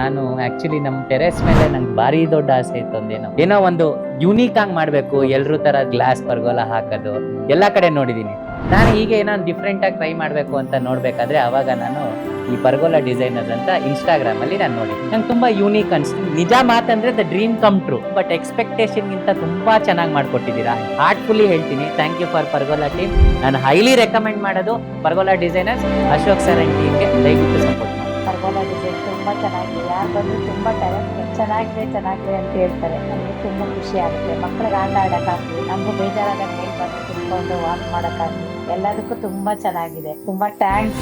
ನಾನು ಆಕ್ಚುಲಿ ನಮ್ಮ ಟೆರೆಸ್ ಮೇಲೆ ನಂಗೆ ಭಾರಿ ದೊಡ್ಡ ಆಸೆ ಇತ್ತು ಏನೋ ಒಂದು ಯುನೀಕ್ ಆಗಿ ಮಾಡ್ಬೇಕು. ಎಲ್ರೂ ತರ ಗ್ಲಾಸ್ ಪರ್ಗೋಲ ಹಾಕೋದು ಎಲ್ಲಾ ಕಡೆ ನೋಡಿದೀನಿ. ನಾನು ಹೀಗೆ ಏನೋ ಡಿಫ್ರೆಂಟ್ ಆಗಿ ಟ್ರೈ ಮಾಡ್ಬೇಕು ಅಂತ ನೋಡ್ಬೇಕಾದ್ರೆ ಅವಾಗ ನಾನು ಈ ಪರ್ಗೋಲಾ ಡಿಸೈನರ್ಸ್ ಅಂತ ಇನ್ಸ್ಟಾಗ್ರಾಮ್ ಅಲ್ಲಿ ನಾನು ನೋಡಿ ನಂಗೆ ತುಂಬಾ ಯೂನಿಕ್ ಅನ್ಸ್ತು. ನಿಜ ಮಾತಂದ್ರೆ the dream come true. But expectation ಗಿಂತ ತುಂಬಾ ಚೆನ್ನಾಗಿ ಮಾಡ್ಕೊಟ್ಟಿದ್ದೀರಾ. ಹಾರ್ಟ್ಫುಲ್ಲಿ ಹೇಳ್ತೀನಿ, thank you for Pergola team. ನಾನು ಹೈಲಿ ರೆಕಮೆಂಡ್ ಮಾಡೋದು Pergola designers, Ashok sir and ಟೀಮ್ಗೆ ದಯವಿಟ್ಟು ಸಪೋರ್ಟ್ ಮಾಡಿ. ಪರ್ಗೋಲಾ ಡಿಸೈನ್ ತುಂಬಾ ಚೆನ್ನಾಗಿದೆ. ಯಾರು ಬಂದು ತುಂಬಾ ಚೆನ್ನಾಗಿದೆ ಅಂತ ಹೇಳ್ತಾರೆ. ನಮಗೆ ತುಂಬಾ ಖುಷಿ ಆಗುತ್ತೆ. ಮಕ್ಕಳಿಗೆ ಆಟ ಆಡಕ್ಕಾಗ್ಲಿ, ನಮಗೂ ಬೇಜಾರಾದಾಗ ಮೇಲೆ ಬಂದು ಕುತ್ಕೊಂಡು ವಾಕ್ ಮಾಡಕ್ಕಾಗ್ಲಿ, ಎಲ್ಲದಕ್ಕೂ ತುಂಬಾ ಚೆನ್ನಾಗಿದೆ. ತುಂಬಾ ಥ್ಯಾಂಕ್ಸ್.